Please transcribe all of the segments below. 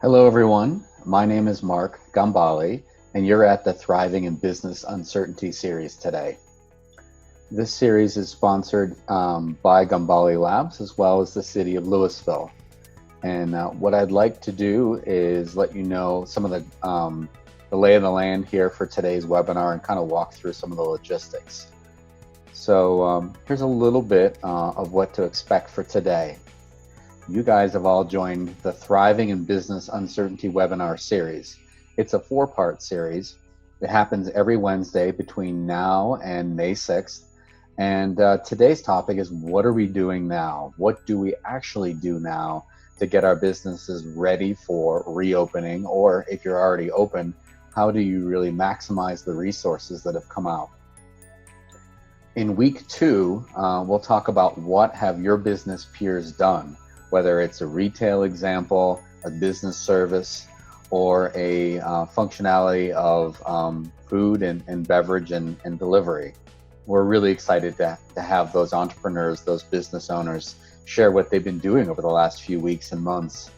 Hello, everyone. My name is Mark Gambale, and you're at the Thriving in Business Uncertainty series today. This series is sponsored by Gambale Labs as well as the City of Louisville. And what I'd like to do is let you know some of the lay of the land here for today's webinar and kind of walk through some of the logistics. So here's a little bit of what to expect for today. You guys have all joined the Thriving in Business Uncertainty webinar series. It's a 4-part series. It happens every Wednesday between now and May 6th. And today's topic is, what are we doing now? What do we actually do now to get our businesses ready for reopening? Or if you're already open, how do you really maximize the resources that have come out? In week 2, we'll talk about what have your business peers done, whether it's a retail example, a business service, or a functionality of food and beverage and delivery. We're really excited to have those entrepreneurs, those business owners, share what they've been doing over the last few weeks and months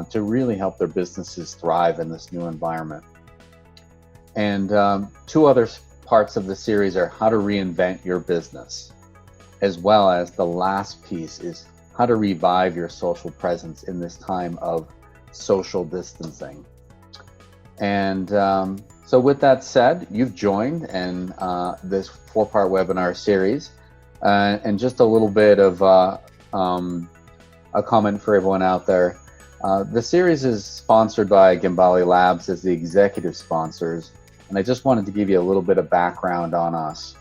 to really help their businesses thrive in this new environment. And 2 other parts of the series are how to reinvent your business, as well as the last piece is how to revive your social presence in this time of social distancing. And so with that said, you've joined in this 4-part webinar series. And just a little bit of a comment for everyone out there. The series is sponsored by Gambale Labs as the executive sponsors. And I just wanted to give you a little bit of background on us.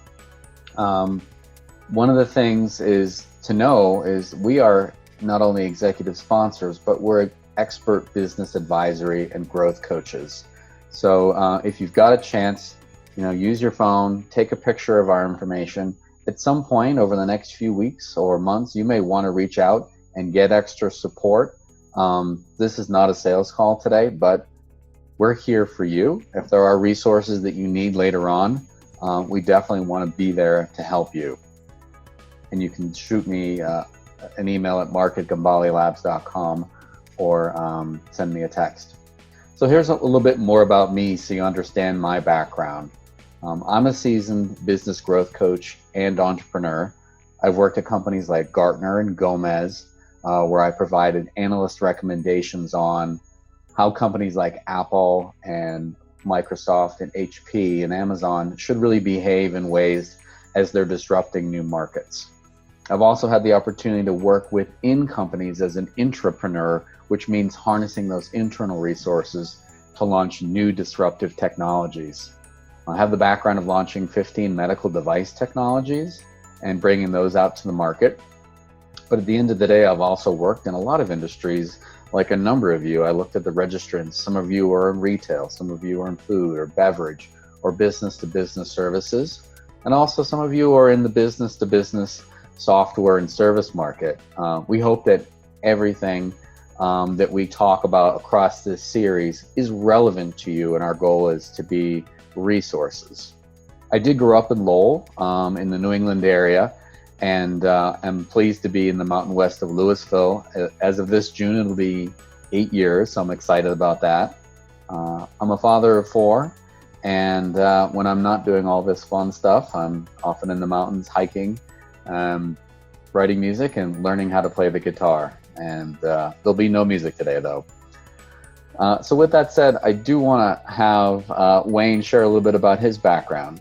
One of the things is to know is we are not only executive sponsors, but we're expert business advisory and growth coaches. So if you've got a chance, use your phone, take a picture of our information. At some point over the next few weeks or months, you may want to reach out and get extra support. This is not a sales call today, but we're here for you. If there are resources that you need later on, we definitely want to be there to help you. And you can shoot me an email at mark@gambalelabs.com or send me a text. So here's a little bit more about me so you understand my background. I'm a seasoned business growth coach and entrepreneur. I've worked at companies like Gartner and Gomez, where I provided analyst recommendations on how companies like Apple and Microsoft and HP and Amazon should really behave in ways as they're disrupting new markets. I've also had the opportunity to work within companies as an intrapreneur, which means harnessing those internal resources to launch new disruptive technologies. I have the background of launching 15 medical device technologies and bringing those out to the market. But at the end of the day, I've also worked in a lot of industries, like a number of you. I looked at the registrants. Some of you are in retail, some of you are in food or beverage or business-to-business services. And also some of you are in the business-to-business software and service market. We hope that everything that we talk about across this series is relevant to you, and our goal is to be resources. I did grow up in Lowell, in the New England area, and I'm pleased to be in the mountain west of Louisville. As of this June, it'll be 8 years, so I'm excited about that. I'm a father of 4, and when I'm not doing all this fun stuff, I'm often in the mountains hiking, writing music and learning how to play the guitar. And there'll be no music today, though. So with that said, I do want to have Wayne share a little bit about his background.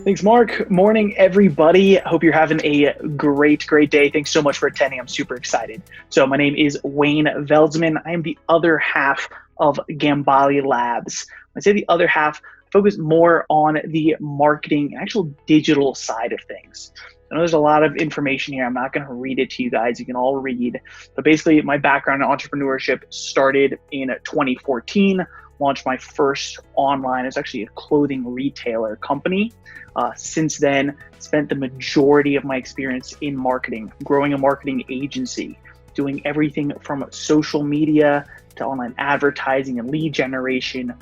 Thanks, Mark. Morning, everybody. Hope you're having a great day. Thanks so much for attending. I'm super excited. So my name is Wayne Veldsman. I am the other half of Gambale Labs. When I say the other half, I focus more on the marketing and actual digital side of things. I know there's a lot of information here. I'm not going to read it to you guys. You can all read. But basically, my background in entrepreneurship started in 2014. Launched my first online, it's actually a clothing retailer company. Since then, spent the majority of my experience in marketing, growing a marketing agency, doing everything from social media to online advertising and lead generation,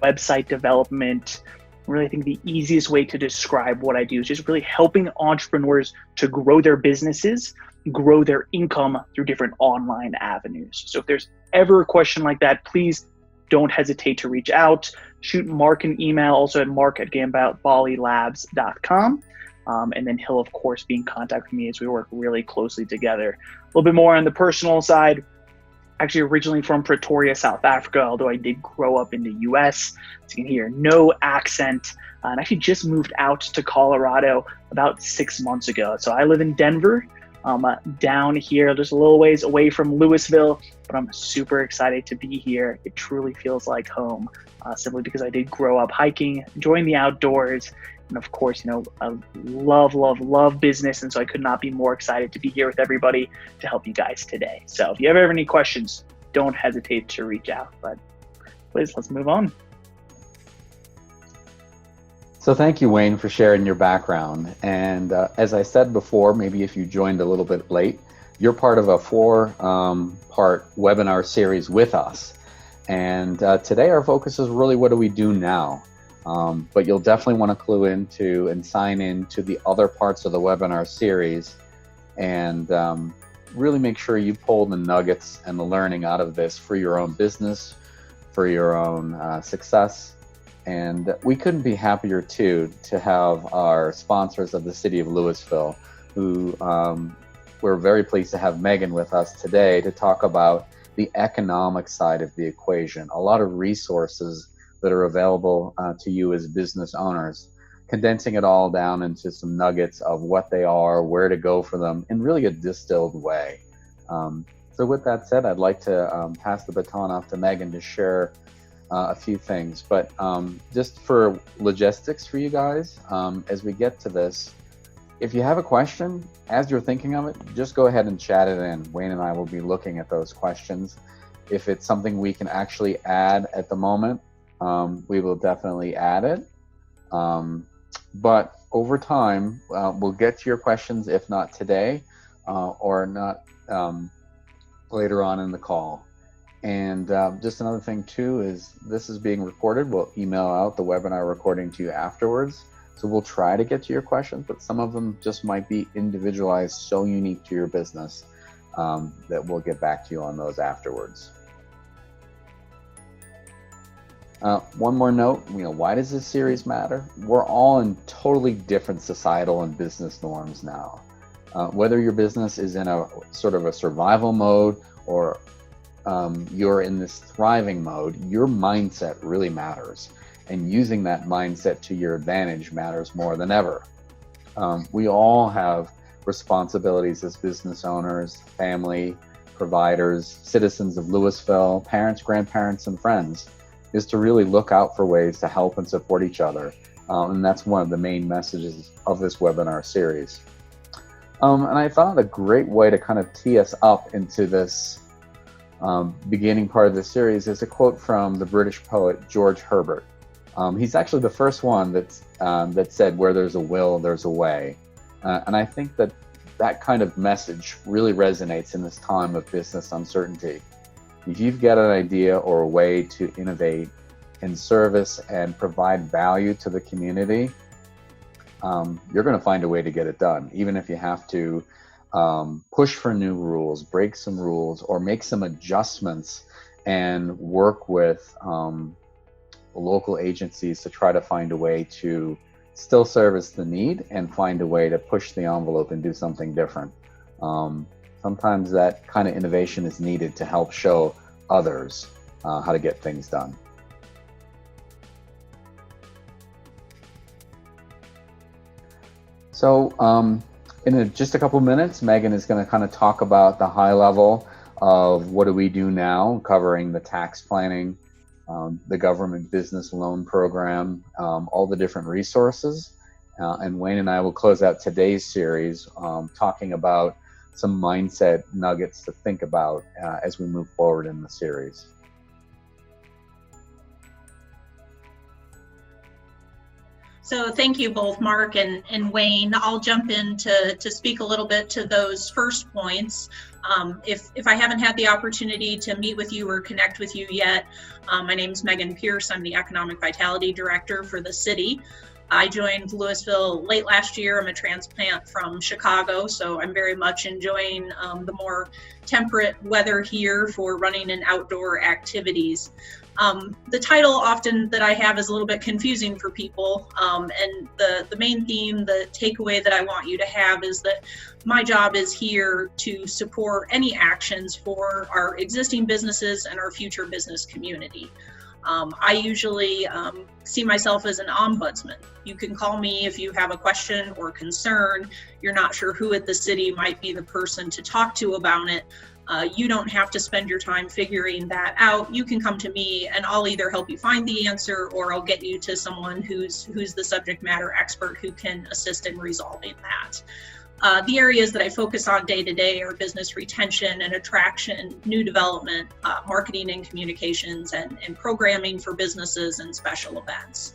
website development. Really, I think the easiest way to describe what I do is just really helping entrepreneurs to grow their businesses grow their income through different online avenues. So if there's ever a question like that, please don't hesitate to reach out. Shoot Mark an email also at mark@gambalelabs.com. And then he'll, of course, be in contact with me as we work really closely together. A little bit more on the personal side. Actually, originally from Pretoria, South Africa, although I did grow up in the US. As you can hear, no accent. And actually just moved out to Colorado about 6 months ago. So I live in Denver, down here, just a little ways away from Louisville, but I'm super excited to be here. It truly feels like home, simply because I did grow up hiking, enjoying the outdoors, and of course, I love business, and so I could not be more excited to be here with everybody to help you guys today. So if you ever have any questions, don't hesitate to reach out. But please, let's move on. So thank you, Wayne, for sharing your background. And as I said before, maybe if you joined a little bit late, you're part of a 4-part webinar series with us. And today our focus is really, what do we do now? But you'll definitely want to clue into and sign in to the other parts of the webinar series, and really make sure you pull the nuggets and the learning out of this for your own business, for your own success. And we couldn't be happier too to have our sponsors of the City of Louisville, who we're very pleased to have Megan with us today to talk about the economic side of the equation. A lot of resources that are available to you as business owners, condensing it all down into some nuggets of what they are, where to go for them, in really a distilled way. So with that said, I'd like to pass the baton off to Megan to share a few things. But just for logistics for you guys, as we get to this, if you have a question, as you're thinking of it, just go ahead and chat it in. Wayne and I will be looking at those questions. If it's something we can actually add at the moment, we will definitely add it. But over time, we'll get to your questions, if not today, or not later on in the call. And just another thing too is this is being recorded. We'll email out the webinar recording to you afterwards. So we'll try to get to your questions, but some of them just might be individualized, so unique to your business, that we'll get back to you on those afterwards. One more note, why does this series matter? We're all in totally different societal and business norms now. Whether your business is in a sort of a survival mode or you're in this thriving mode, your mindset really matters. And using that mindset to your advantage matters more than ever. We all have responsibilities as business owners, family, providers, citizens of Louisville, parents, grandparents, and friends, is to really look out for ways to help and support each other. And that's one of the main messages of this webinar series. And I thought a great way to kind of tee us up into this beginning part of the series is a quote from the British poet George Herbert. He's actually the first one that said, "Where there's a will, there's a way." And I think that kind of message really resonates in this time of business uncertainty. If you've got an idea or a way to innovate and service and provide value to the community, you're going to find a way to get it done, even if you have to push for new rules, break some rules, or make some adjustments and work with local agencies to try to find a way to still service the need and find a way to push the envelope and do something different. Sometimes that kind of innovation is needed to help show others how to get things done. So in just a couple minutes, Megan is going to kind of talk about the high level of what do we do now, covering the tax planning, the government business loan program, all the different resources. And Wayne and I will close out today's series talking about some mindset nuggets to think about as we move forward in the series. So thank you both, Mark and Wayne. I'll jump in to speak a little bit to those first points. If I haven't had the opportunity to meet with you or connect with you yet, my name is Megan Pierce. I'm the Economic Vitality Director for the city. I joined Louisville late last year. I'm a transplant from Chicago, so I'm very much enjoying the more temperate weather here for running and outdoor activities. The title often that I have is a little bit confusing for people, and the main theme, the takeaway that I want you to have is that my job is here to support any actions for our existing businesses and our future business community. I usually see myself as an ombudsman. You can call me if you have a question or concern. You're not sure who at the city might be the person to talk to about it. You don't have to spend your time figuring that out. You can come to me and I'll either help you find the answer or I'll get you to someone who's the subject matter expert who can assist in resolving that. The areas that I focus on day to day are business retention and attraction, new development, marketing and communications, and programming for businesses and special events.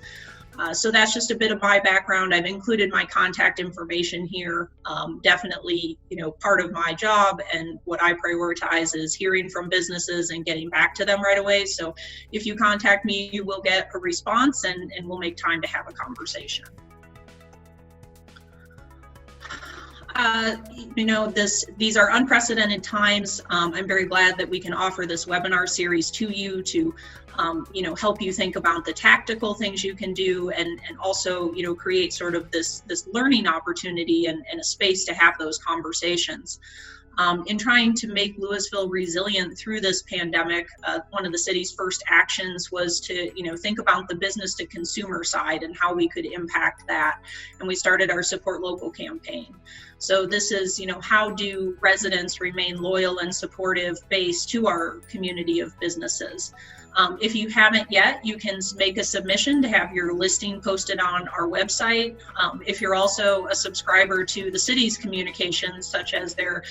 So that's just a bit of my background. I've included my contact information here. Definitely, part of my job and what I prioritize is hearing from businesses and getting back to them right away. So if you contact me, you will get a response and we'll make time to have a conversation. These are unprecedented times. I'm very glad that we can offer this webinar series to you to, help you think about the tactical things you can do and also, create sort of this learning opportunity and a space to have those conversations. In trying to make Louisville resilient through this pandemic, one of the city's first actions was to, think about the business to consumer side and how we could impact that. And we started our Support Local campaign. So this is, how do residents remain loyal and supportive base to our community of businesses? If you haven't yet, you can make a submission to have your listing posted on our website. If you're also a subscriber to the city's communications, such as their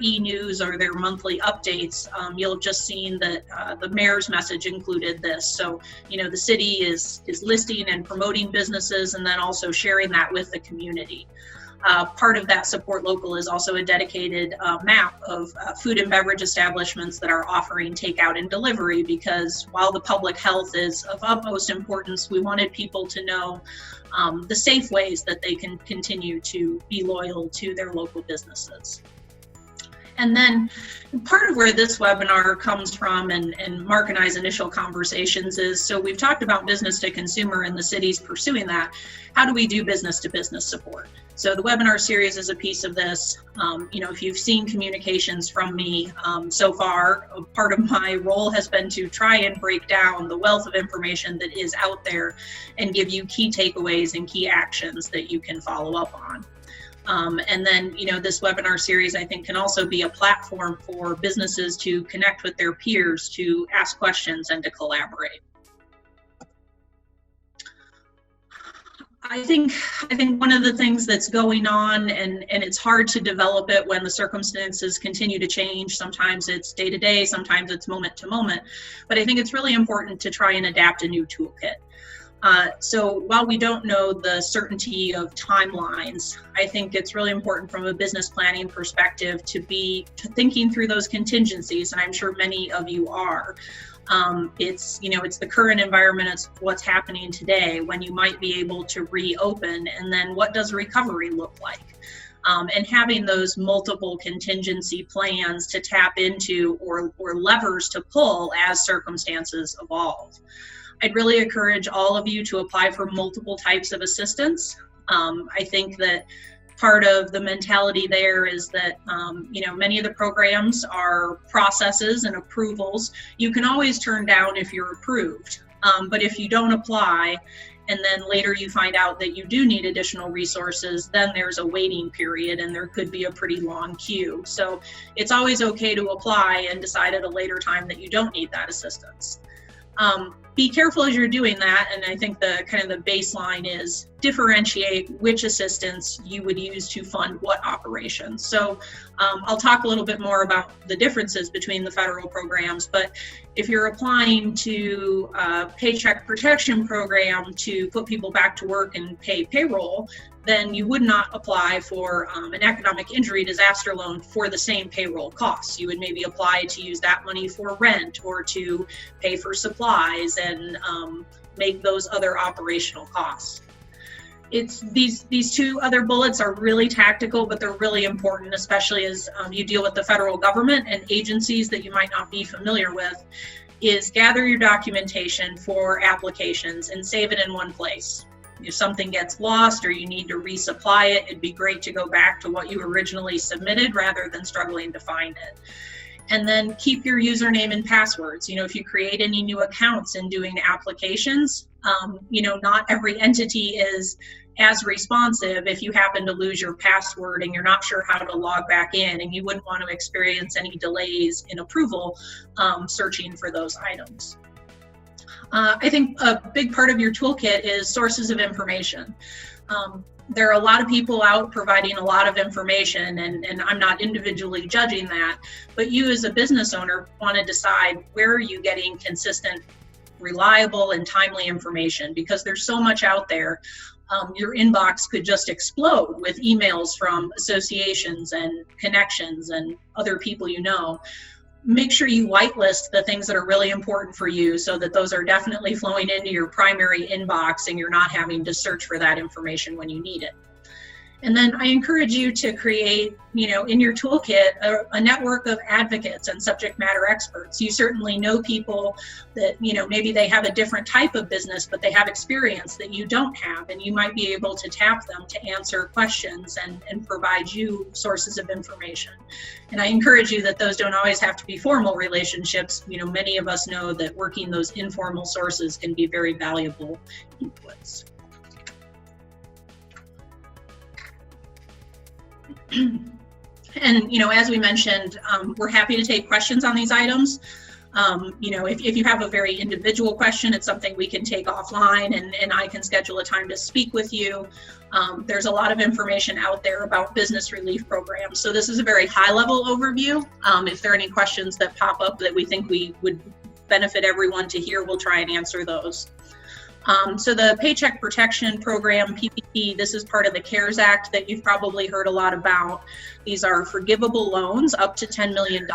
e-news or their monthly updates, you'll have just seen that the mayor's message included this. So, the city is listing and promoting businesses and then also sharing that with the community. Part of that Support Local is also a dedicated map of food and beverage establishments that are offering takeout and delivery, because while the public health is of utmost importance, we wanted people to know the safe ways that they can continue to be loyal to their local businesses. And then part of where this webinar comes from and Mark and I's initial conversations is, so we've talked about business to consumer and the city's pursuing that. How do we do business to business support? So the webinar series is a piece of this. If you've seen communications from me so far, part of my role has been to try and break down the wealth of information that is out there and give you key takeaways and key actions that you can follow up on. And then, this webinar series, I think, can also be a platform for businesses to connect with their peers, to ask questions and to collaborate. I think one of the things that's going on, and it's hard to develop it when the circumstances continue to change. Sometimes it's day to day, sometimes it's moment to moment, but I think it's really important to try and adapt a new toolkit. So while we don't know the certainty of timelines, I think it's really important from a business planning perspective to be thinking through those contingencies, and I'm sure many of you are. It's the current environment, it's what's happening today, when you might be able to reopen, and then what does recovery look like? And having those multiple contingency plans to tap into or levers to pull as circumstances evolve. I'd really encourage all of you to apply for multiple types of assistance. I think that part of the mentality there is that, many of the programs are processes and approvals. You can always turn down if you're approved, but if you don't apply and then later you find out that you do need additional resources, then there's a waiting period and there could be a pretty long queue. So it's always okay to apply and decide at a later time that you don't need that assistance. Be careful as you're doing that, and I think the baseline is differentiate which assistance you would use to fund what operations. So I'll talk a little bit more about the differences between the federal programs, but if you're applying to a Paycheck Protection Program to put people back to work and pay payroll, then you would not apply for an economic injury disaster loan for the same payroll costs. You would maybe apply to use that money for rent or to pay for supplies and make those other operational costs. It's these two other bullets are really tactical, but they're really important, especially as you deal with the federal government and agencies that you might not be familiar with, is gather your documentation for applications and save it in one place. If something gets lost or you need to resupply it, it'd be great to go back to what you originally submitted rather than struggling to find it. And then keep your username and passwords. If you create any new accounts and doing applications, not every entity is as responsive if you happen to lose your password and you're not sure how to log back in, and you wouldn't want to experience any delays in approval searching for those items. I think a big part of your toolkit is sources of information. There are a lot of people out providing a lot of information, and I'm not individually judging that, but you as a business owner want to decide where are you getting consistent, reliable, and timely information, because there's so much out there. Your inbox could just explode with emails from associations and connections and other people you know. Make sure you whitelist the things that are really important for you so that those are definitely flowing into your primary inbox and you're not having to search for that information when you need it. And then I encourage you to create, in your toolkit, a network of advocates and subject matter experts. You certainly know people that, maybe they have a different type of business, but they have experience that you don't have, and you might be able to tap them to answer questions and provide you sources of information. And I encourage you that those don't always have to be formal relationships. Many of us know that working those informal sources can be very valuable inputs. And, as we mentioned, we're happy to take questions on these items. If you have a very individual question, it's something we can take offline and I can schedule a time to speak with you. There's a lot of information out there about business relief programs. So this is a very high level overview. If there are any questions that pop up that we think we would benefit everyone to hear, we'll try and answer those. So the Paycheck Protection Program, PPP, this is part of the CARES Act that you've probably heard a lot about. These are forgivable loans up to $10 million.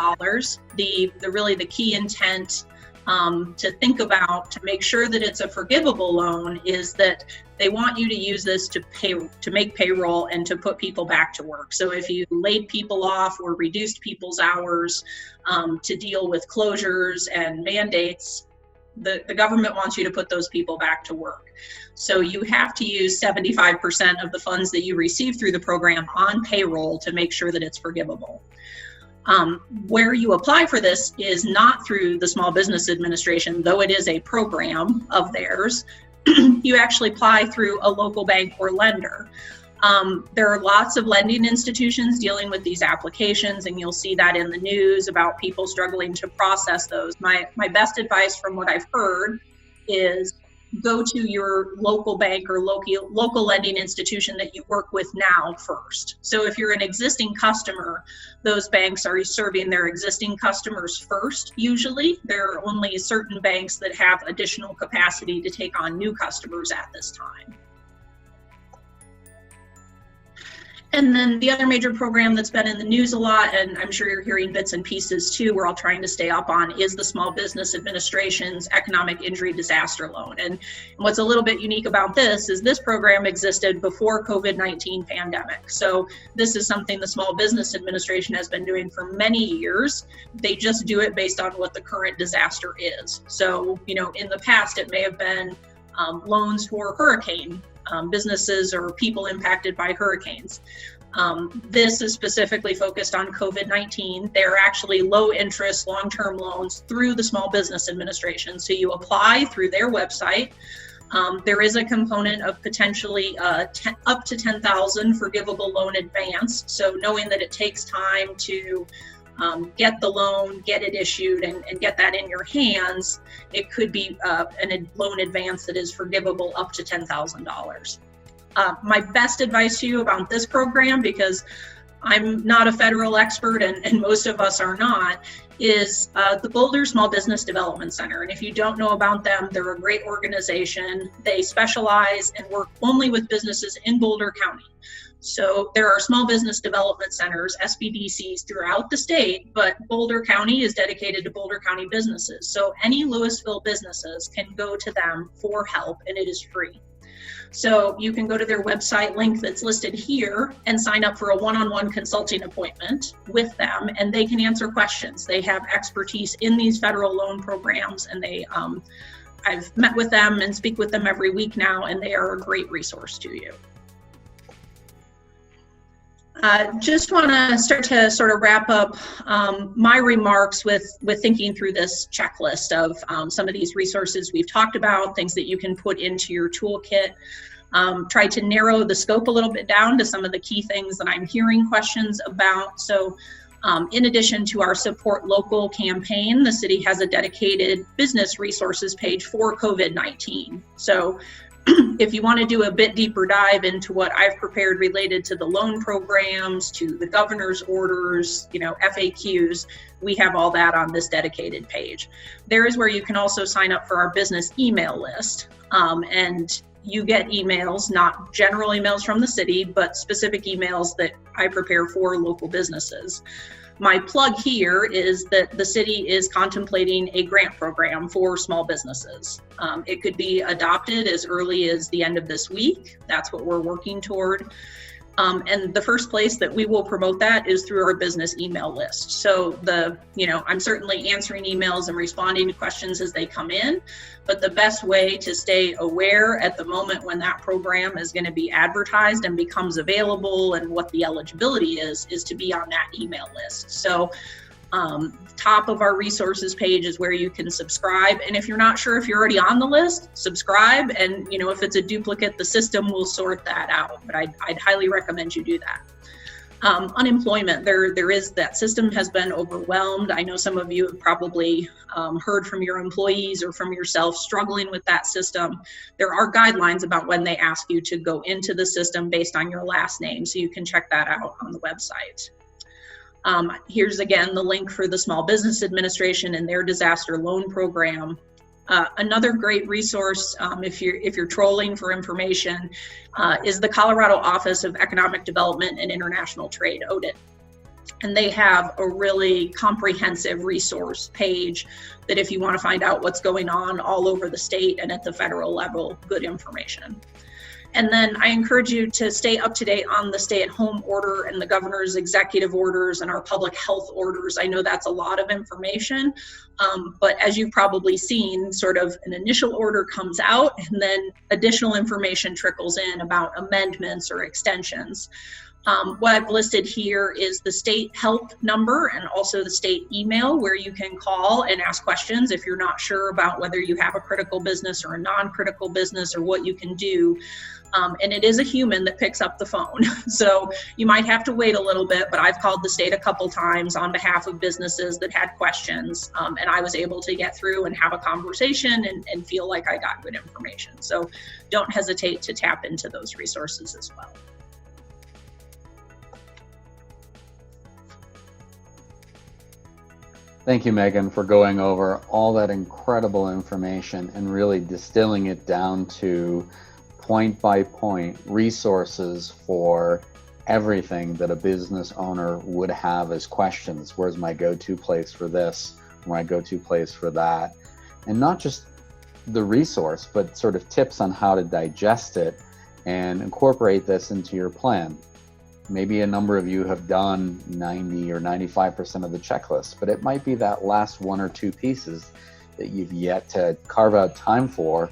The key intent to think about to make sure that it's a forgivable loan is that they want you to use this to make payroll and to put people back to work. So if you laid people off or reduced people's hours to deal with closures and mandates, the government wants you to put those people back to work. So you have to use 75% of the funds that you receive through the program on payroll to make sure that it's forgivable. Where you apply for this is not through the Small Business Administration, though it is a program of theirs. You actually apply through a local bank or lender. There are lots of lending institutions dealing with these applications, and you'll see that in the news about people struggling to process those. My best advice from what I've heard is go to your local bank or local lending institution that you work with now first. So if you're an existing customer, those banks are serving their existing customers first. Usually, there are only certain banks that have additional capacity to take on new customers at this time. And then the other major program that's been in the news a lot, and I'm sure you're hearing bits and pieces too, we're all trying to stay up on, is the Small Business Administration's Economic Injury Disaster Loan. And what's a little bit unique about this is this program existed before COVID-19 pandemic. So this is something the Small Business Administration has been doing for many years. They just do it based on what the current disaster is. So, in the past, it may have been loans for hurricane businesses or people impacted by hurricanes. This is specifically focused on COVID-19. They're actually low interest, long-term loans through the Small Business Administration. So you apply through their website. There is a component of potentially up to $10,000 forgivable loan advance. So knowing that it takes time to get the loan, get it issued, and get that in your hands, it could be a loan advance that is forgivable up to $10,000. My best advice to you about this program, because I'm not a federal expert and most of us are not, is the Boulder Small Business Development Center. And if you don't know about them, they're a great organization. They specialize and work only with businesses in Boulder County. So there are small business development centers, SBDCs, throughout the state, but Boulder County is dedicated to Boulder County businesses. So any Louisville businesses can go to them for help, and it is free. So you can go to their website link that's listed here and sign up for a one-on-one consulting appointment with them, and they can answer questions. They have expertise in these federal loan programs, and I've met with them and speak with them every week now, and they are a great resource to you. Just want to start to sort of wrap up my remarks with thinking through this checklist of some of these resources we've talked about, things that you can put into your toolkit. Try to narrow the scope a little bit down to some of the key things that I'm hearing questions about. So in addition to our Support Local campaign, the city has a dedicated business resources page for COVID-19. So if you want to do a bit deeper dive into what I've prepared related to the loan programs, to the governor's orders, FAQs, we have all that on this dedicated page. There is where you can also sign up for our business email list. And you get emails, not general emails from the city, but specific emails that I prepare for local businesses. My plug here is that the city is contemplating a grant program for small businesses. It could be adopted as early as the end of this week. That's what we're working toward. And the first place that we will promote that is through our business email list. So I'm certainly answering emails and responding to questions as they come in, but the best way to stay aware at the moment when that program is going to be advertised and becomes available and what the eligibility is to be on that email list. So top of our resources page is where you can subscribe. And if you're not sure if you're already on the list, subscribe. And if it's a duplicate, the system will sort that out. But I'd highly recommend you do that. Unemployment, there is that system has been overwhelmed. I know some of you have probably heard from your employees or from yourself struggling with that system. There are guidelines about when they ask you to go into the system based on your last name. So you can check that out on the website. Here's again the link for the Small Business Administration and their disaster loan program. Another great resource, if you're trolling for information, is the Colorado Office of Economic Development and International Trade, ODIT. And they have a really comprehensive resource page that if you want to find out what's going on all over the state and at the federal level, good information. And then I encourage you to stay up to date on the stay-at-home order and the governor's executive orders and our public health orders. I know that's a lot of information, but as you've probably seen, sort of an initial order comes out and then additional information trickles in about amendments or extensions. What I've listed here is the state help number and also the state email where you can call and ask questions if you're not sure about whether you have a critical business or a non-critical business or what you can do. And it is a human that picks up the phone. So you might have to wait a little bit, but I've called the state a couple times on behalf of businesses that had questions, and I was able to get through and have a conversation and feel like I got good information. So don't hesitate to tap into those resources as well. Thank you, Megan, for going over all that incredible information and really distilling it down to point-by-point resources for everything that a business owner would have as questions. Where's my go-to place for this? My go-to place for that? And not just the resource, but sort of tips on how to digest it and incorporate this into your plan. Maybe a number of you have done 90 or 95% of the checklist, but it might be that last one or two pieces that you've yet to carve out time for.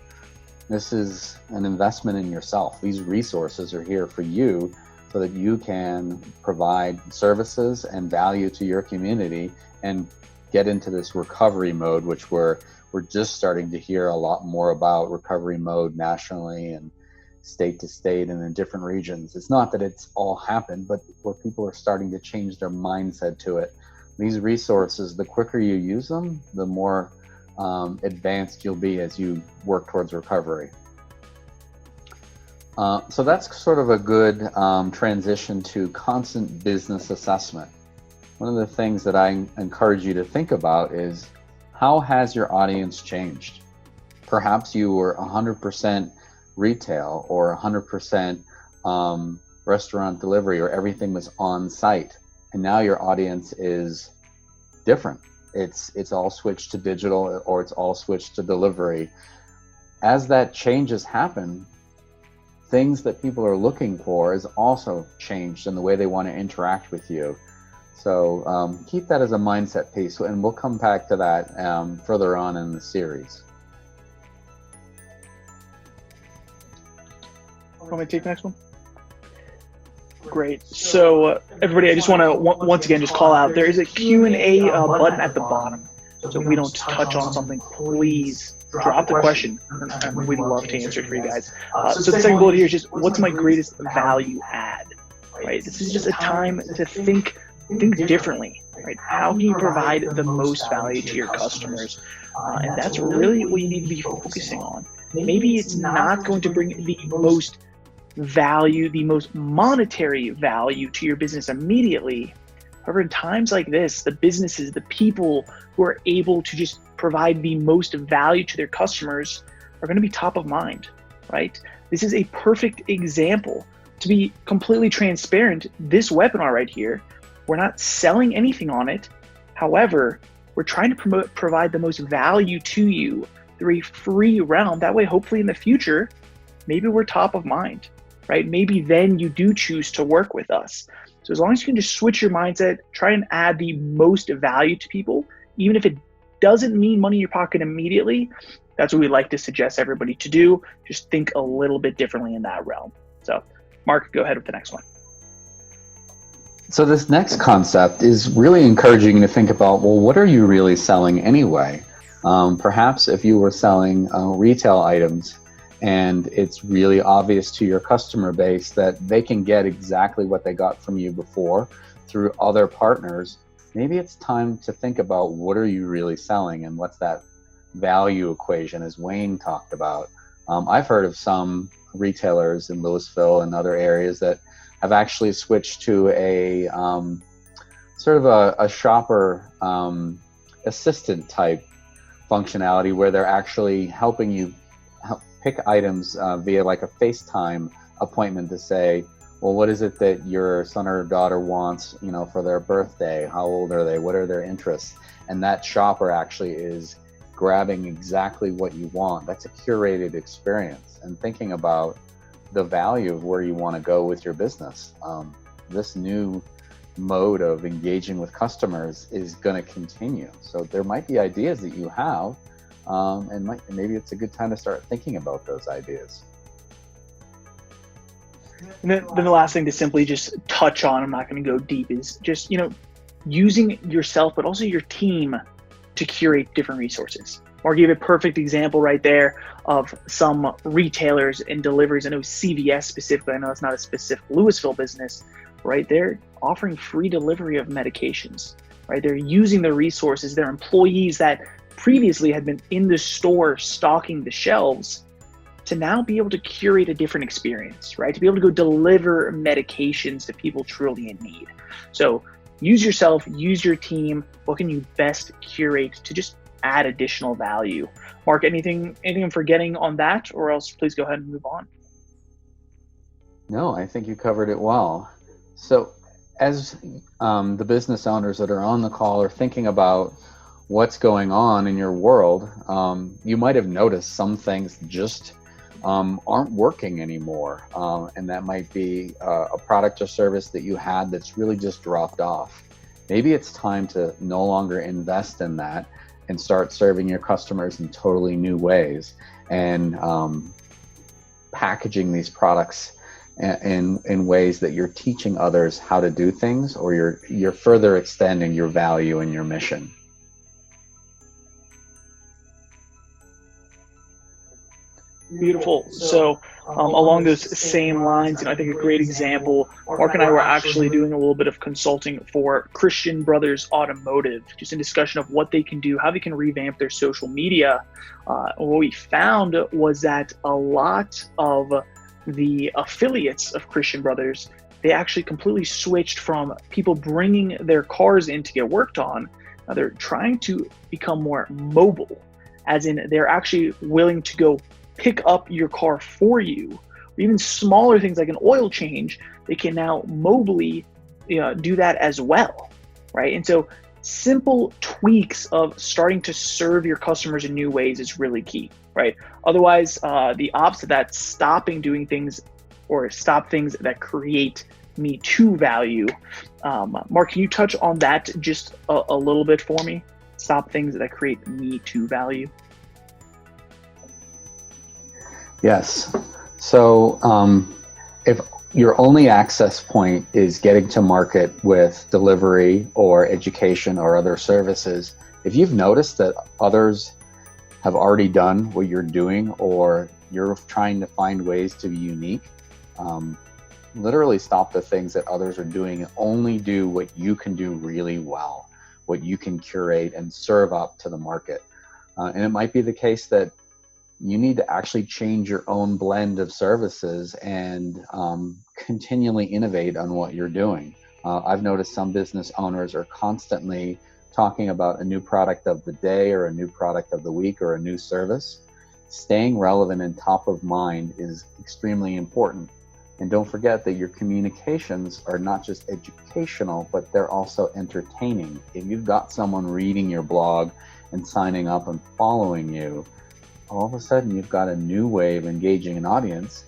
This is an investment in yourself. These resources are here for you so that you can provide services and value to your community and get into this recovery mode, which we're just starting to hear a lot more about recovery mode nationally and state to state and in different regions. It's not that it's all happened, but where people are starting to change their mindset to it. These resources, the quicker you use them, the more advanced you'll be as you work towards recovery. So that's sort of a good transition to constant business assessment. One of the things that I encourage you to think about is, how has your audience changed? Perhaps you were 100% retail or 100% restaurant delivery, or everything was on site, and now your audience is different. It's all switched to digital, or it's all switched to delivery. As that changes happen, things that people are looking for is also changed in the way they want to interact with you. So keep that as a mindset piece, and we'll come back to that further on in the series. Want me to take the next one? Great. So everybody, I just want to once again just call out, there is a Q&A button at the bottom. So if we don't touch on something, please drop the question, and we'd love to answer it for you guys. So the second bullet here is just, what's my greatest value add? Right. This is just a time to think differently. Right. How can you provide the most value to your customers? And that's really what you need to be focusing on. Maybe it's not going to bring the most value, the most monetary value to your business immediately. However, in times like this, the businesses, the people who are able to just provide the most value to their customers are going to be top of mind, right? This is a perfect example. To be completely transparent, this webinar right here, we're not selling anything on it. However, we're trying to provide the most value to you through a free realm. That way, hopefully in the future, maybe we're top of mind, right? Maybe then you do choose to work with us. So as long as you can just switch your mindset, try and add the most value to people, even if it doesn't mean money in your pocket immediately, that's what we like to suggest everybody to do. Just think a little bit differently in that realm. So Mark, go ahead with the next one. So this next concept is really encouraging you to think about, well, what are you really selling anyway? Perhaps if you were selling retail items, and it's really obvious to your customer base that they can get exactly what they got from you before through other partners, maybe it's time to think about what are you really selling and what's that value equation, as Wayne talked about. I've heard of some retailers in Louisville and other areas that have actually switched to a sort of a shopper assistant type functionality where they're actually helping you pick items via like a FaceTime appointment to say, well, what is it that your son or daughter wants, for their birthday? How old are they? What are their interests? And that shopper actually is grabbing exactly what you want. That's a curated experience, and thinking about the value of where you want to go with your business. This new mode of engaging with customers is going to continue. So there might be ideas that you have, and maybe it's a good time to start thinking about those ideas. And then the last thing to simply just touch on, I'm not going to go deep, is just, using yourself, but also your team to curate different resources. Or give a perfect example right there of some retailers and deliveries. I know CVS specifically, I know it's not a specific Louisville business, right? They're offering free delivery of medications, right? They're using the resources, their employees that previously had been in the store stocking the shelves to now be able to curate a different experience, right? To be able to go deliver medications to people truly in need. So use yourself, use your team. What can you best curate to just add additional value? Mark, anything I'm forgetting on that, or else please go ahead and move on. No, I think you covered it well. So as the business owners that are on the call are thinking about what's going on in your world, you might have noticed some things just aren't working anymore. And that might be a product or service that you had that's really just dropped off. Maybe it's time to no longer invest in that and start serving your customers in totally new ways, and packaging these products in ways that you're teaching others how to do things, or you're further extending your value and your mission. Beautiful. So along those same lines, I think a great example, Mark and I were actually doing a little bit of consulting for Christian Brothers Automotive, just in discussion of what they can do, how they can revamp their social media. What we found was that a lot of the affiliates of Christian Brothers, they actually completely switched from people bringing their cars in to get worked on. Now they're trying to become more mobile, as in they're actually willing to go pick up your car for you. Or even smaller things like an oil change, they can now mobily do that as well, right? And so simple tweaks of starting to serve your customers in new ways is really key, right? Otherwise, the opposite of that, stopping doing things or stop things that create me too value. Mark, can you touch on that just a little bit for me? Stop things that create me too value. Yes. So if your only access point is getting to market with delivery or education or other services, if you've noticed that others have already done what you're doing, or you're trying to find ways to be unique, literally stop the things that others are doing and only do what you can do really well, what you can curate and serve up to the market. And it might be the case that you need to actually change your own blend of services and continually innovate on what you're doing. I've noticed some business owners are constantly talking about a new product of the day or a new product of the week or a new service. Staying relevant and top of mind is extremely important. And don't forget that your communications are not just educational, but they're also entertaining. If you've got someone reading your blog and signing up and following you, all of a sudden you've got a new way of engaging an audience.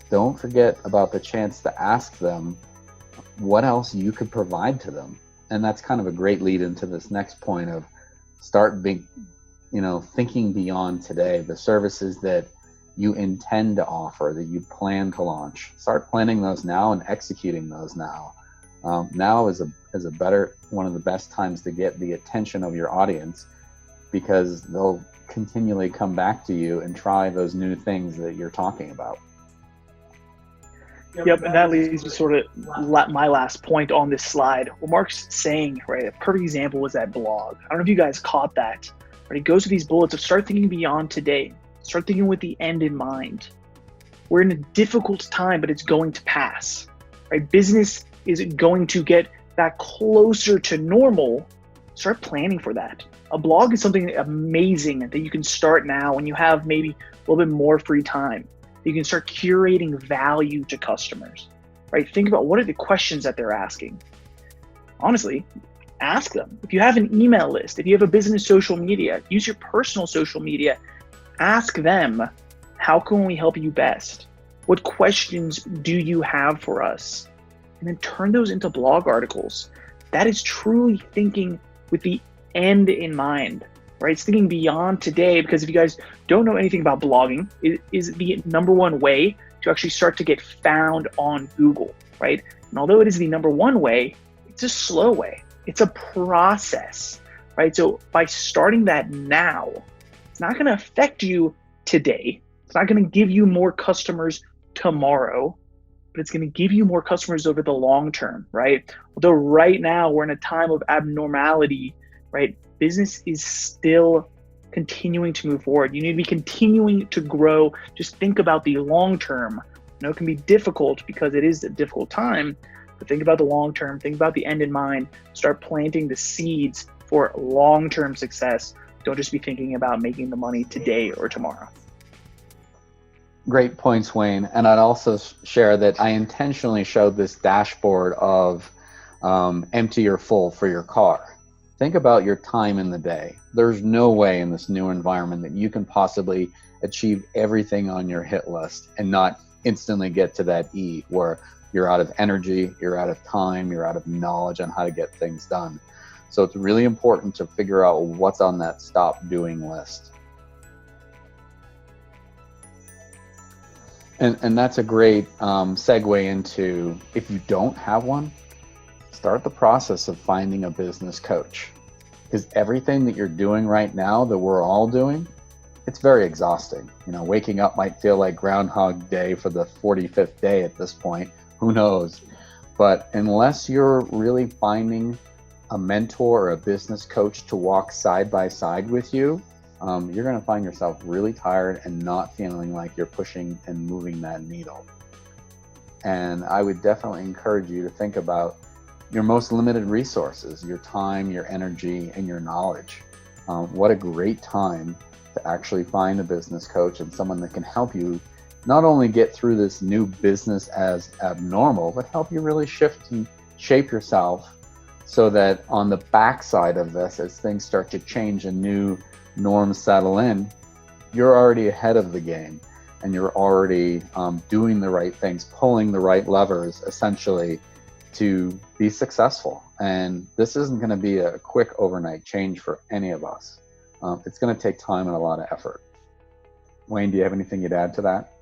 Don't forget about the chance to ask them what else you could provide to them. And that's kind of a great lead into this next point of start thinking beyond today, the services that you intend to offer, that you plan to launch. Start planning those now and executing those now. Now is one of the best times to get the attention of your audience, because they'll continually come back to you and try those new things that you're talking about. Yep, and that leads to sort of my last point on this slide. What Mark's saying, right, a perfect example was that blog. I don't know if you guys caught that. Right, it goes to these bullets of start thinking beyond today. Start thinking with the end in mind. We're in a difficult time, but it's going to pass. Right? Business is going to get back closer to normal. Start planning for that. A blog is something amazing that you can start now when you have maybe a little bit more free time. You can start curating value to customers. Right? Think about what are the questions that they're asking. Honestly, ask them. If you have an email list, if you have a business social media, use your personal social media. Ask them, how can we help you best? What questions do you have for us? And then turn those into blog articles. That is truly thinking with the end in mind, right? It's thinking beyond today, because if you guys don't know anything about blogging, it is the number one way to actually start to get found on Google, right? And although it is the number one way, it's a slow way. It's a process, right? So by starting that now, it's not going to affect you today. It's not going to give you more customers tomorrow, but it's going to give you more customers over the long term, right? Although right now we're in a time of abnormality, right? Business is still continuing to move forward. You need to be continuing to grow. Just think about the long term. I know it can be difficult because it is a difficult time, but think about the long term. Think about the end in mind. Start planting the seeds for long-term success. Don't just be thinking about making the money today or tomorrow. Great points, Wayne. And I'd also share that I intentionally showed this dashboard of empty or full for your car. Think about your time in the day. There's no way in this new environment that you can possibly achieve everything on your hit list and not instantly get to that E, where you're out of energy, you're out of time, you're out of knowledge on how to get things done. So it's really important to figure out what's on that stop doing list. And that's a great segue into, if you don't have one, start the process of finding a business coach. Because everything that you're doing right now, that we're all doing, it's very exhausting. Waking up might feel like Groundhog Day for the 45th day at this point. Who knows? But unless you're really finding a mentor or a business coach to walk side by side with you, you're going to find yourself really tired and not feeling like you're pushing and moving that needle. And I would definitely encourage you to think about your most limited resources, your time, your energy, and your knowledge. What a great time to actually find a business coach and someone that can help you not only get through this new business as abnormal, but help you really shift and shape yourself so that on the backside of this, as things start to change and new norms settle in, you're already ahead of the game. and you're already doing the right things, pulling the right levers, essentially, to be successful. And this isn't going to be a quick overnight change for any of us. It's going to take time and a lot of effort. Wayne, do you have anything you'd add to that?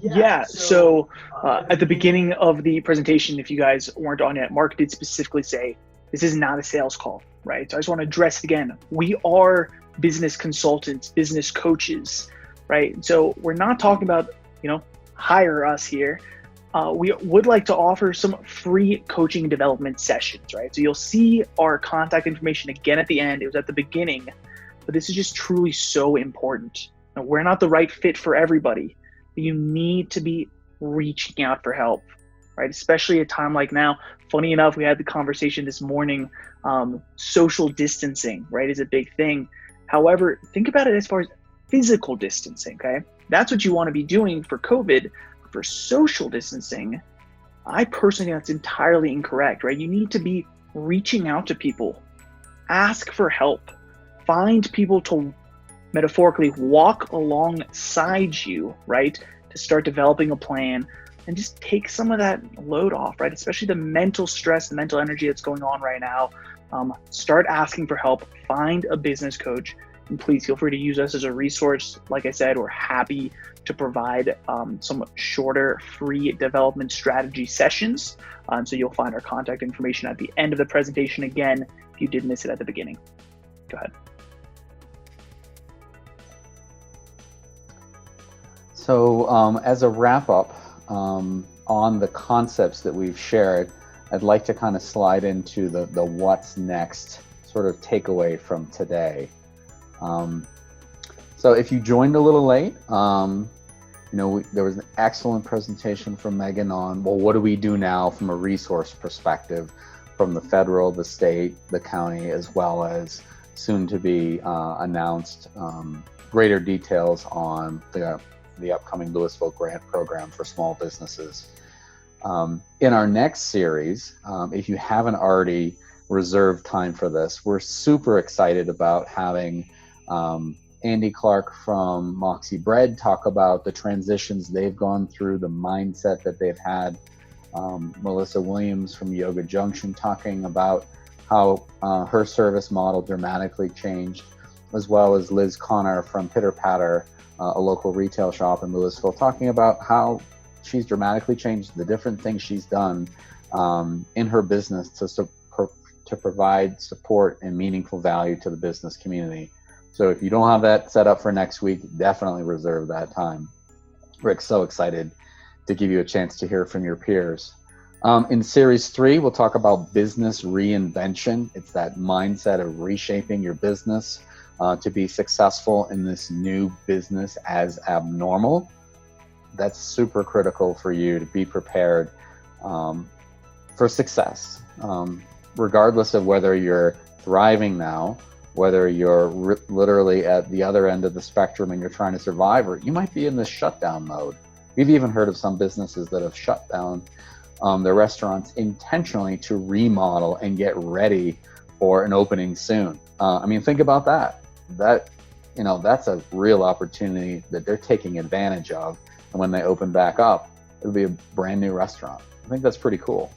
Yeah, so at the beginning of the presentation, if you guys weren't on yet, Mark did specifically say, this is not a sales call, right? So I just want to address it again. We are business consultants, business coaches, right? So we're not talking about, hire us here. We would like to offer some free coaching and development sessions, right? So you'll see our contact information again at the end. It was at the beginning, but this is just truly so important. Now, we're not the right fit for everybody. You need to be reaching out for help, right? Especially at a time like now. Funny enough, we had the conversation this morning, social distancing, right, is a big thing. However, think about it as far as physical distancing, okay? That's what you want to be doing for COVID. For social distancing, I personally think that's entirely incorrect, right? You need to be reaching out to people, ask for help, find people to metaphorically walk alongside you, right? To start developing a plan and just take some of that load off, right? Especially the mental stress, the mental energy that's going on right now. Start asking for help, find a business coach, and please feel free to use us as a resource. Like I said, we're happy to provide some shorter free development strategy sessions. So you'll find our contact information at the end of the presentation again, if you did miss it at the beginning. Go ahead. So as a wrap up on the concepts that we've shared, I'd like to kind of slide into the what's next sort of takeaway from today. So if you joined a little late, there was an excellent presentation from Megan on, well, what do we do now from a resource perspective from the federal, the state, the county, as well as soon to be announced greater details on the upcoming Louisville grant program for small businesses. In our next series, if you haven't already reserved time for this, we're super excited about having Andy Clark from Moxie Bread talk about the transitions they've gone through, the mindset that they've had. Melissa Williams from Yoga Junction talking about how her service model dramatically changed, as well as Liz Connor from Pitter Patter, a local retail shop in Louisville, talking about how she's dramatically changed, the different things she's done in her business to provide support and meaningful value to the business community. So if you don't have that set up for next week, definitely reserve that time. Rick's so excited to give you a chance to hear from your peers. In series 3, we'll talk about business reinvention. It's that mindset of reshaping your business to be successful in this new business as abnormal. That's super critical for you to be prepared for success, regardless of whether you're thriving now, whether you're literally at the other end of the spectrum and you're trying to survive, or you might be in this shutdown mode. We've even heard of some businesses that have shut down their restaurants intentionally to remodel and get ready for an opening soon. Think about that. That's a real opportunity that they're taking advantage of. And when they open back up, it'll be a brand new restaurant. I think that's pretty cool.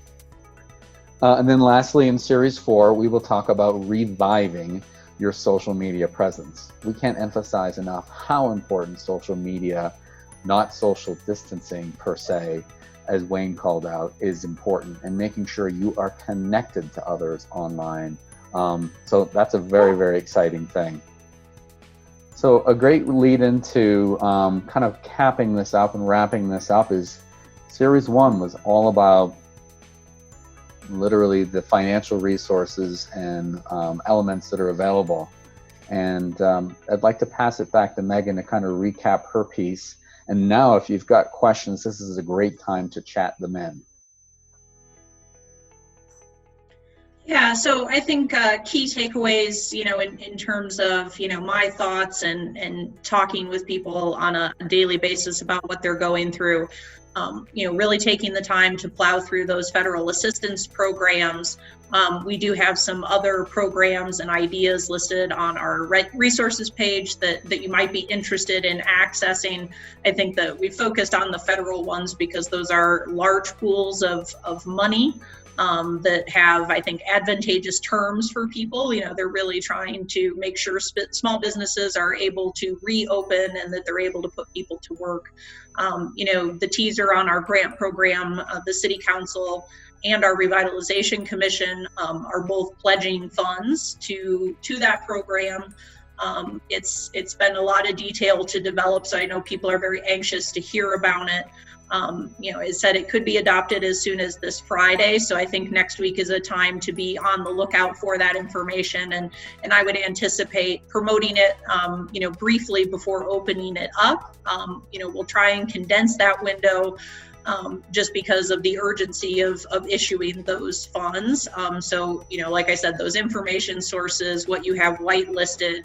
And then lastly, in series 4, we will talk about reviving your social media presence. We can't emphasize enough how important social media, not social distancing per se, as Wayne called out, is important, and making sure you are connected to others online. So that's a very, very exciting thing. So a great lead into kind of capping this up and wrapping this up is series 1 was all about literally the financial resources and elements that are available. And I'd like to pass it back to Megan to kind of recap her piece. And now if you've got questions, this is a great time to chat them in. Yeah, so I think key takeaways, in terms of, my thoughts and talking with people on a daily basis about what they're going through. really taking the time to plow through those federal assistance programs. We do have some other programs and ideas listed on our resources page that you might be interested in accessing. I think that we focused on the federal ones because those are large pools of money that have, I think, advantageous terms for people. They're really trying to make sure small businesses are able to reopen and that they're able to put people to work. The teaser on our grant program, the City Council and our Revitalization Commission are both pledging funds to that program. It's been a lot of detail to develop, so I know people are very anxious to hear about it. It said it could be adopted as soon as this Friday, so I think next week is a time to be on the lookout for that information, and I would anticipate promoting it briefly before opening it up. We'll try and condense that window just because of the urgency of issuing those funds. So like I said, those information sources, what you have whitelisted,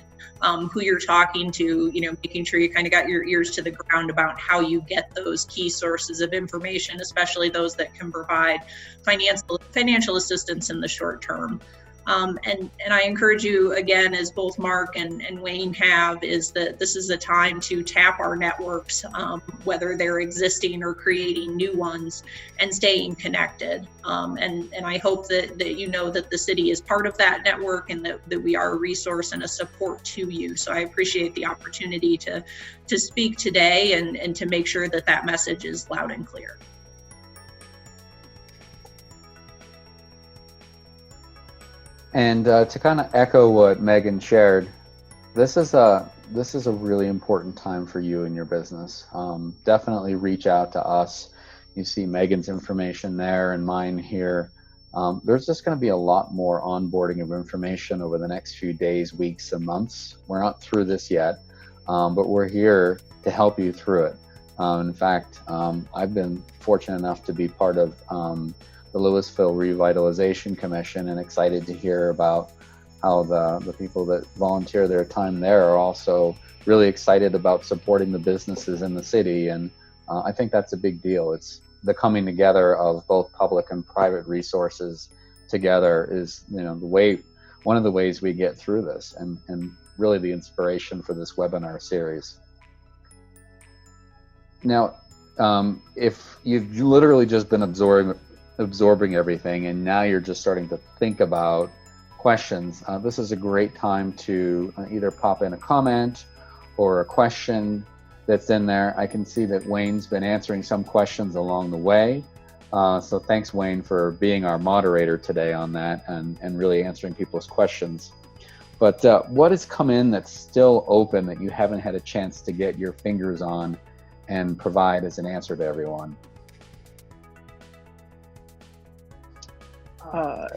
who you're talking to, making sure you kind of got your ears to the ground about how you get those key sources of information, especially those that can provide financial assistance in the short term. And I encourage you, again, as both Mark and Wayne have, is that this is a time to tap our networks, whether they're existing or creating new ones, and staying connected. And I hope that that the city is part of that network and that we are a resource and a support to you. So I appreciate the opportunity to speak today and to make sure that message is loud and clear. And to kind of echo what Megan shared, this is a really important time for you and your business. Definitely reach out to us. You see Megan's information there and mine here. There's just going to be a lot more onboarding of information over the next few days, weeks, and months. We're not through this yet, but we're here to help you through it. In fact, I've been fortunate enough to be part of the Louisville Revitalization Commission, and excited to hear about how the people that volunteer their time there are also really excited about supporting the businesses in the city. And I think that's a big deal. It's the coming together of both public and private resources together is, one of the ways we get through this, and really the inspiration for this webinar series. Now, if you've literally just been absorbing everything and now you're just starting to think about questions, this is a great time to either pop in a comment or a question that's in there. I can see that Wayne's been answering some questions along the way. So thanks, Wayne, for being our moderator today on that and really answering people's questions. But what has come in that's still open that you haven't had a chance to get your fingers on and provide as an answer to everyone?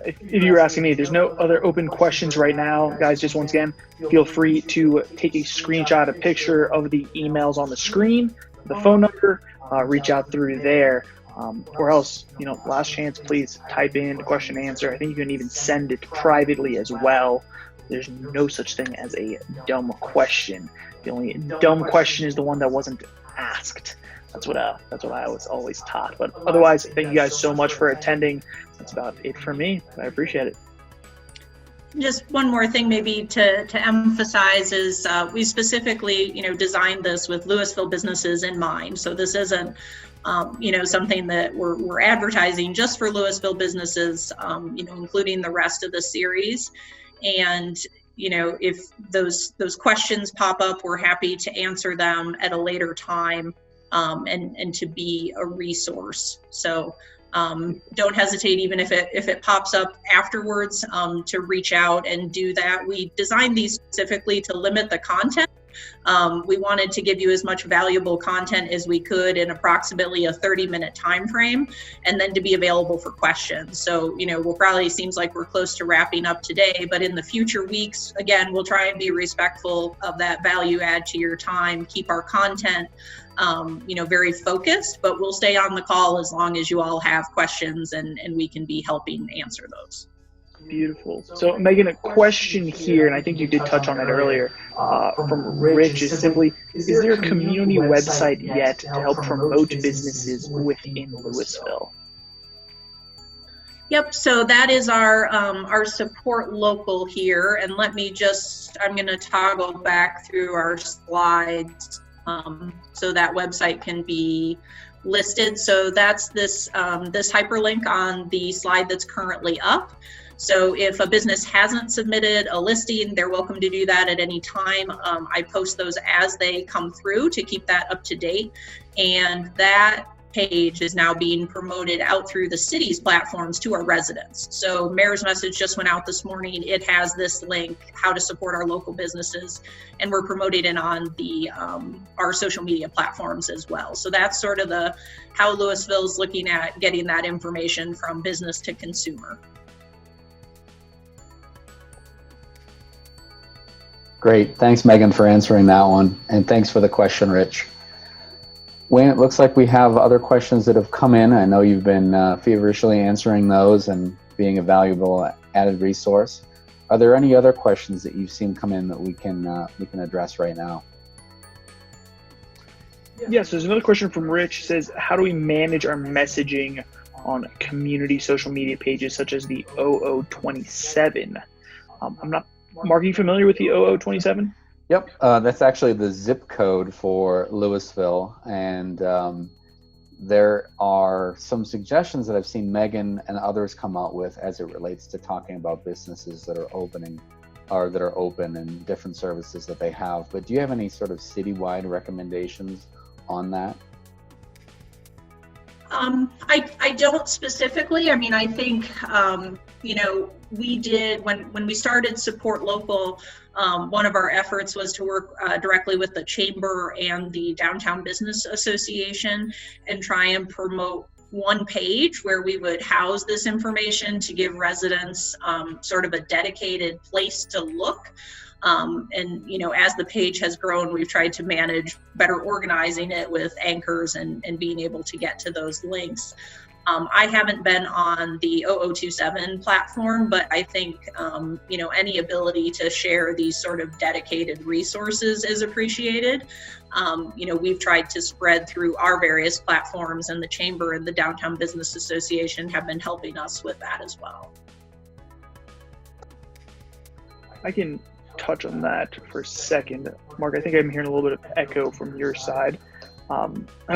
If you were asking me, there's no other open questions right now. Guys, just once again, feel free to take a screenshot, a picture of the emails on the screen, the phone number, reach out through there. Or else, last chance, please type in the question and answer. I think you can even send it privately as well. There's no such thing as a dumb question. The only dumb question is the one that wasn't asked. That's what I was always taught. But otherwise, thank you guys so much for attending. That's about it for me. I appreciate it. Just one more thing maybe to emphasize is we specifically, designed this with Louisville businesses in mind. So this isn't, something that we're advertising just for Louisville businesses, including the rest of the series. And if those questions pop up, we're happy to answer them at a later time. And to be a resource. So don't hesitate, even if it pops up afterwards, to reach out and do that. We designed these specifically to limit the content. We wanted to give you as much valuable content as we could in approximately a 30-minute time frame, and then to be available for questions. So, we'll probably, seems like we're close to wrapping up today, but in the future weeks, again, we'll try and be respectful of that value add to your time, keep our content very focused, but we'll stay on the call as long as you all have questions and we can be helping answer those. Beautiful. So Megan, a question here, and I think you did touch on it earlier, from Rich is simply, is there a community website yet to help promote businesses within Louisville? Yep, so that is our support local here, and I'm going to toggle back through our slides so that website can be listed. So that's this hyperlink on the slide that's currently up. So if a business hasn't submitted a listing, they're welcome to do that at any time. I post those as they come through to keep that up to date. And that page is now being promoted out through the city's platforms to our residents. So Mayor's message just went out this morning. It has this link, how to support our local businesses, and we're promoting it on the our social media platforms as well. So that's sort of how Louisville's looking at getting that information from business to consumer. Great. Thanks, Megan, for answering that one. And thanks for the question, Rich. Wayne, it looks like we have other questions that have come in. I know you've been feverishly answering those and being a valuable added resource. Are there any other questions that you've seen come in that we can address right now? Yes, there's another question from Rich. It says, how do we manage our messaging on community social media pages such as the 0027? I'm not, Mark, are you familiar with the 0027? Yep, that's actually the zip code for Louisville, and there are some suggestions that I've seen Megan and others come out with as it relates to talking about businesses that are opening or that are open and different services that they have. But do you have any sort of citywide recommendations on that? I don't specifically. I mean, I think, we did, when we started Support Local, one of our efforts was to work directly with the Chamber and the Downtown Business Association and try and promote one page where we would house this information to give residents sort of a dedicated place to look. And, as the page has grown, we've tried to manage better organizing it with anchors and being able to get to those links. I haven't been on the 0027 platform, but I think, any ability to share these sort of dedicated resources is appreciated. We've tried to spread through our various platforms, and the Chamber and the Downtown Business Association have been helping us with that as well. I can touch on that for a second. Mark, I think I'm hearing a little bit of echo from your side.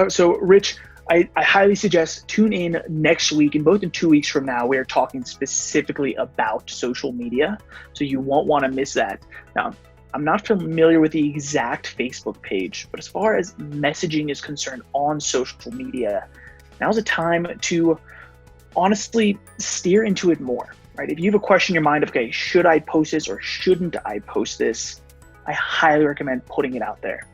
So Rich, I highly suggest tune in next week, and both in 2 weeks from now, we're talking specifically about social media. So you won't want to miss that. Now, I'm not familiar with the exact Facebook page, but as far as messaging is concerned on social media, now's a time to honestly steer into it more. Right? If you have a question in your mind of, okay, should I post this or shouldn't I post this? I highly recommend putting it out there.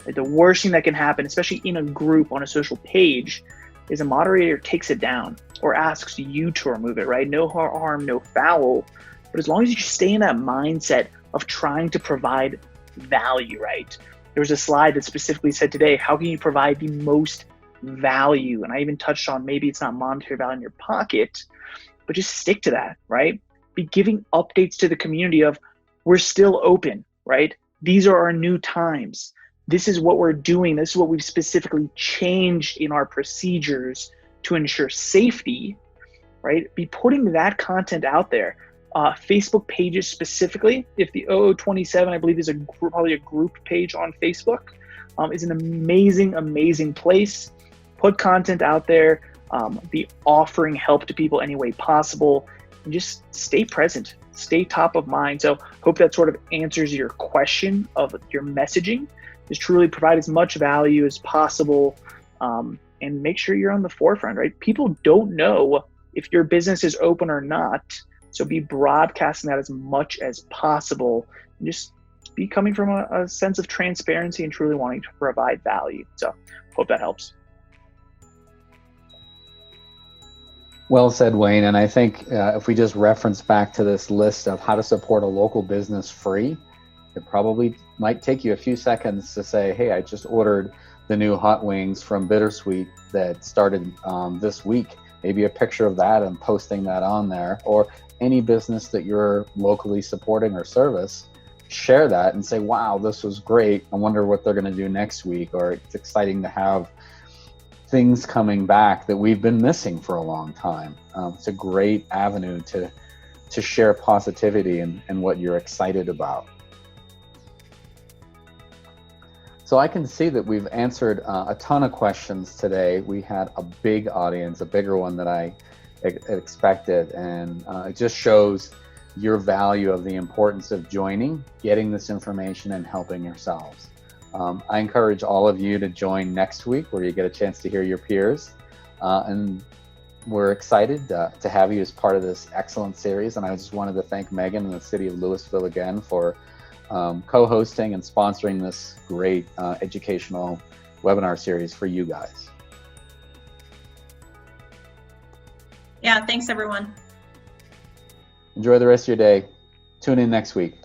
Like, the worst thing that can happen, especially in a group on a social page, is a moderator takes it down or asks you to remove it, right? No harm, no foul. But as long as you stay in that mindset of trying to provide value, right? There was a slide that specifically said today, how can you provide the most value? And I even touched on maybe it's not monetary value in your pocket, but just stick to that, right? Be giving updates to the community of, we're still open, right? These are our new times. This is what we're doing. This is what we've specifically changed in our procedures to ensure safety, right? Be putting that content out there. Facebook pages specifically, if the 0027, I believe, is probably a group page on Facebook, is an amazing, amazing place. Put content out there. Be offering help to people any way possible, and just stay present, stay top of mind. So hope that sort of answers your question of your messaging. Just truly provide as much value as possible, and make sure you're on the forefront, right? People don't know if your business is open or not, so be broadcasting that as much as possible, and just be coming from a sense of transparency and truly wanting to provide value. So hope that helps. Well said, Wayne. And I think if we just reference back to this list of how to support a local business free, it probably might take you a few seconds to say, hey, I just ordered the new hot wings from Bittersweet that started this week. Maybe a picture of that and posting that on there, or any business that you're locally supporting or service, share that and say, wow, this was great. I wonder what they're going to do next week. Or it's exciting to have things coming back that we've been missing for a long time. It's a great avenue to share positivity and what you're excited about. So I can see that we've answered a ton of questions today. We had a big audience, a bigger one than I expected, and it just shows your value of the importance of joining, getting this information, and helping yourselves. I encourage all of you to join next week, where you get a chance to hear your peers, and we're excited to have you as part of this excellent series. And I just wanted to thank Megan and the City of Louisville again for co-hosting and sponsoring this great educational webinar series for you guys. Yeah, thanks everyone. Enjoy the rest of your day. Tune in next week.